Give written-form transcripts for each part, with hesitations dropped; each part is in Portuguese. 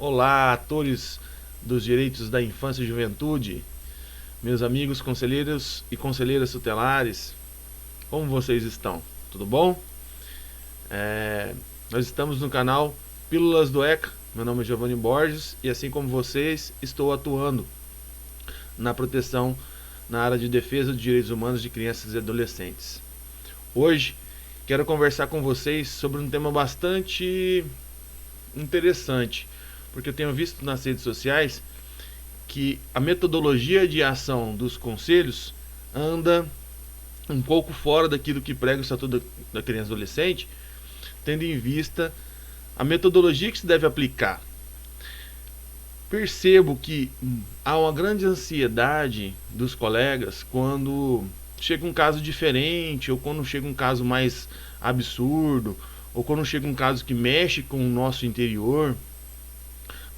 Olá, atores dos direitos da infância e juventude, meus amigos conselheiros e conselheiras tutelares, como vocês estão? Tudo bom? Nós estamos no canal Pílulas do ECA, meu nome é Giovanni Borges e assim como vocês, estou atuando na proteção na área de defesa dos direitos humanos de crianças e adolescentes. Hoje, quero conversar com vocês sobre um tema bastante interessante, porque eu tenho visto nas redes sociais que a metodologia de ação dos conselhos anda um pouco fora daquilo que prega o Estatuto da Criança e Adolescente, tendo em vista a metodologia que se deve aplicar. Percebo que há uma grande ansiedade dos colegas quando chega um caso diferente, ou quando chega um caso mais absurdo, ou quando chega um caso que mexe com o nosso interior,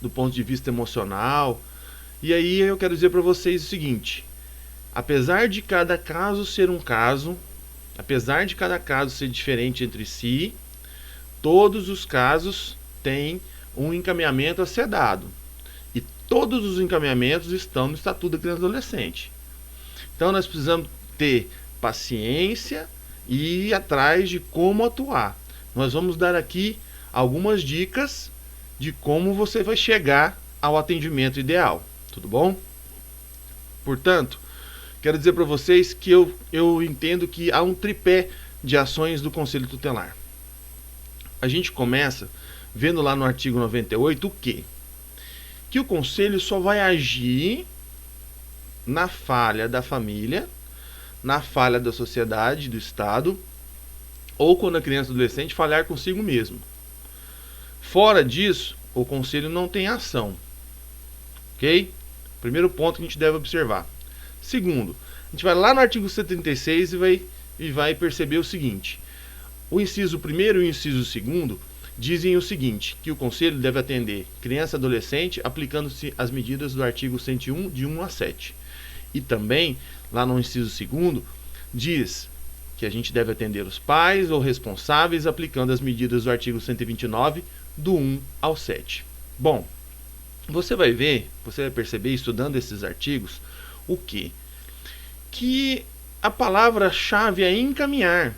do ponto de vista emocional. E aí eu quero dizer para vocês o seguinte: apesar de cada caso ser um caso, apesar de cada caso ser diferente entre si, todos os casos têm um encaminhamento a ser dado. E todos os encaminhamentos estão no Estatuto da Criança e Adolescente. Então nós precisamos ter paciência e ir atrás de como atuar. Nós vamos dar aqui algumas dicas de como você vai chegar ao atendimento ideal. Tudo bom? Portanto, quero dizer para vocês que eu entendo que há um tripé de ações do Conselho Tutelar. A gente começa vendo lá no artigo 98 o quê? Que o Conselho só vai agir na falha da família, na falha da sociedade, do Estado, ou quando a criança ou adolescente falhar consigo mesmo. Fora disso, o Conselho não tem ação. Ok? Primeiro ponto que a gente deve observar. Segundo, a gente vai lá no artigo 136 e vai perceber o seguinte: o inciso 1º e o inciso 2º dizem o seguinte, que o Conselho deve atender criança e adolescente aplicando-se as medidas do artigo 101, de 1 a 7. E também, lá no inciso 2º, diz que a gente deve atender os pais ou responsáveis aplicando as medidas do artigo 129, do 1 ao 7. Bom, você vai perceber, estudando esses artigos, o quê? Que a palavra-chave é encaminhar.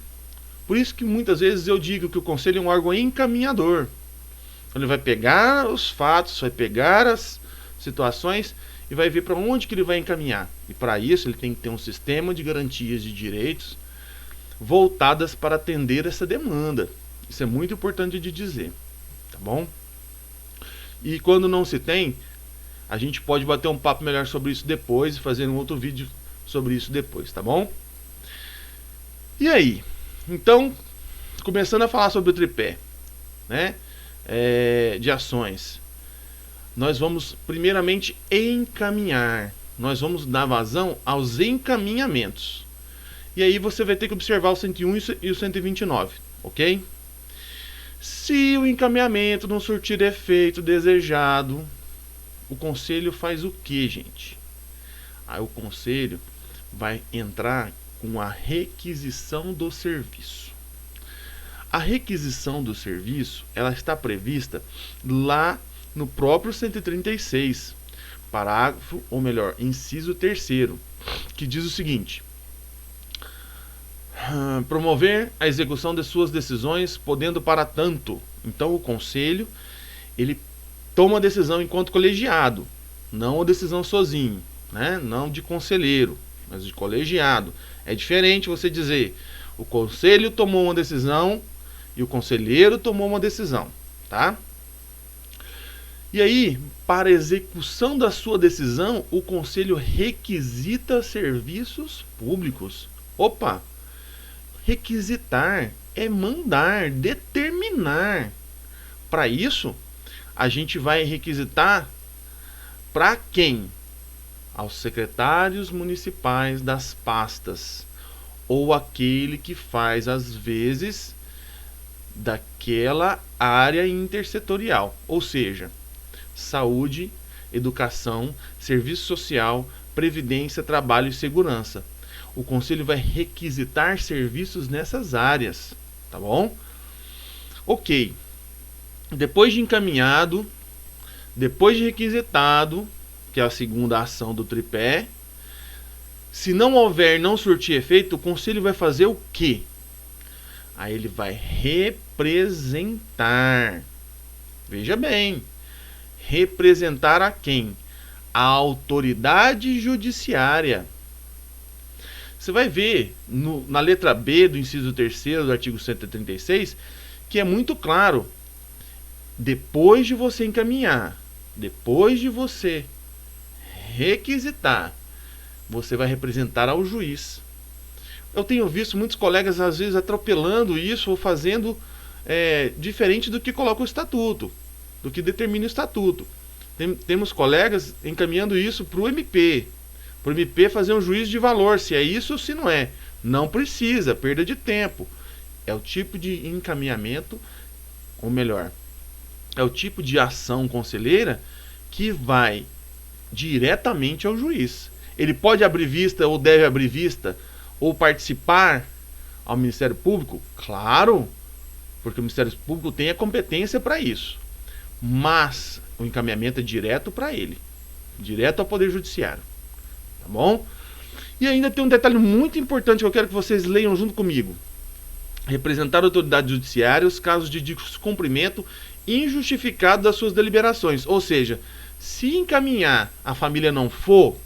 Por isso que muitas vezes eu digo que o Conselho é um órgão encaminhador. Ele vai pegar os fatos, vai pegar as situações e vai ver para onde que ele vai encaminhar. E para isso ele tem que ter um sistema de garantias de direitos voltadas para atender essa demanda. Isso é muito importante de dizer, tá bom? E quando não se tem, a gente pode bater um papo melhor sobre isso depois e fazer um outro vídeo sobre isso depois, tá bom? E aí? Então, começando a falar sobre o tripé, né, de ações, nós vamos primeiramente encaminhar, nós vamos dar vazão aos encaminhamentos. E aí você vai ter que observar o 101 e o 129, ok? Se o encaminhamento não surtir efeito desejado, o Conselho faz o que, gente? Aí o Conselho vai entrar com a requisição do serviço. A requisição do serviço, ela está prevista lá no próprio 136, parágrafo, ou melhor, inciso 3º, que diz o seguinte: promover a execução de suas decisões, podendo para tanto. Então o Conselho, ele toma a decisão enquanto colegiado, não a decisão sozinho, né? Não de conselheiro, mas de colegiado. É diferente você dizer o Conselho tomou uma decisão e o conselheiro tomou uma decisão, tá? E aí, para a execução da sua decisão, o Conselho requisita serviços públicos. Opa! Requisitar é mandar, determinar. Para isso, a gente vai requisitar para quem? Aos secretários municipais das pastas, ou aquele que faz às vezes daquela área intersetorial, ou seja, saúde, educação, serviço social, previdência, trabalho e segurança. O Conselho vai requisitar serviços nessas áreas, tá bom? Ok. Depois de encaminhado, Depois de requisitado, que é a segunda ação do tripé, se não houver, não surtir efeito, o conselho vai fazer o quê? Aí ele vai representar. Veja bem, representar a quem? A autoridade judiciária. Você vai ver na letra B do inciso 3º do artigo 136 que é muito claro. Depois de você encaminhar, depois de você requisitar, você vai representar ao juiz. Eu tenho visto muitos colegas às vezes atropelando isso ou fazendo diferente do que coloca o estatuto, do que determina o estatuto. Temos colegas encaminhando isso para o MP fazer um juízo de valor, se é isso ou se não é. Não precisa, perda de tempo. É o tipo de encaminhamento, ou melhor, é o tipo de ação conselheira que vai diretamente ao juiz. Ele pode abrir vista ou deve abrir vista ou participar ao Ministério Público? Claro, porque o Ministério Público tem a competência para isso. Mas o encaminhamento é direto para ele, direto ao Poder Judiciário. Tá bom? E ainda tem um detalhe muito importante que eu quero que vocês leiam junto comigo. Representar a autoridade judiciária os casos de descumprimento injustificado das suas deliberações. Ou seja, se encaminhar a família não for,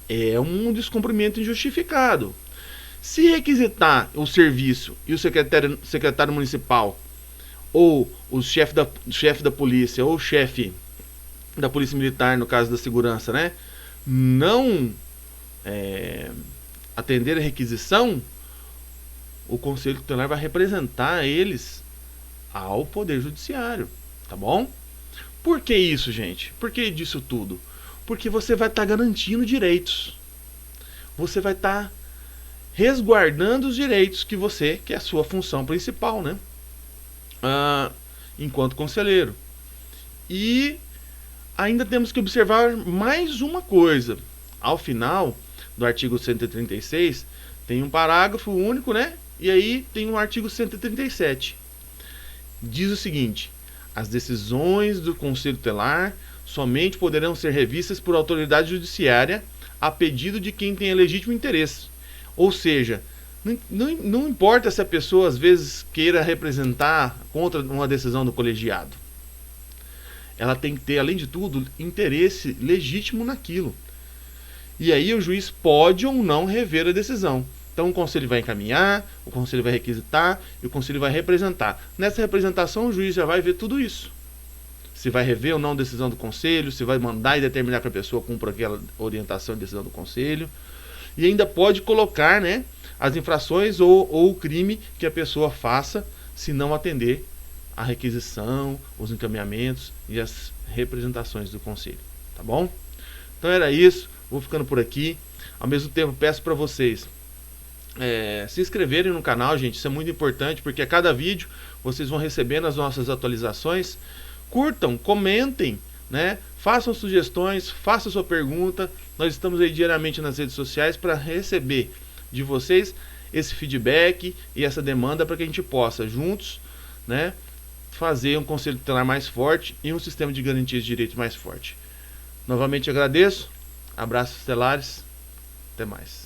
é um descumprimento injustificado. Se requisitar o serviço e o secretário municipal ou o chefe da polícia ou o chefe da polícia militar, no caso da segurança, né, não atender a requisição, o Conselho Tutelar vai representar eles ao Poder Judiciário, tá bom? Por que isso, gente? Por que disso tudo? Porque você vai estar garantindo direitos. Você vai estar resguardando os direitos que é a sua função principal, né? Enquanto conselheiro. E ainda temos que observar mais uma coisa. Ao final do artigo 136, tem um parágrafo único, né? E aí tem um artigo 137. Diz o seguinte: as decisões do Conselho Tutelar somente poderão ser revistas por autoridade judiciária a pedido de quem tenha legítimo interesse. Ou seja, não importa se a pessoa às vezes queira representar contra uma decisão do colegiado. Ela tem que ter, além de tudo, interesse legítimo naquilo. E aí o juiz pode ou não rever a decisão. Então o conselho vai encaminhar, o conselho vai requisitar e o conselho vai representar. Nessa representação o juiz já vai ver tudo isso. Se vai rever ou não a decisão do conselho, se vai mandar e determinar que a pessoa cumpra aquela orientação e decisão do conselho. E ainda pode colocar, né, as infrações ou o crime que a pessoa faça se não atender a requisição, os encaminhamentos e as representações do conselho. Tá bom? Então era isso. Vou ficando por aqui. Ao mesmo tempo peço para vocês se inscreverem no canal, gente. Isso é muito importante porque a cada vídeo vocês vão recebendo as nossas atualizações. Curtam, comentem, né? Façam sugestões, façam sua pergunta. Nós estamos aí diariamente nas redes sociais para receber de vocês esse feedback e essa demanda para que a gente possa juntos, né, fazer um conselho tutelar mais forte e um sistema de garantias de direitos mais forte. Novamente agradeço. Abraços estelares. Até mais.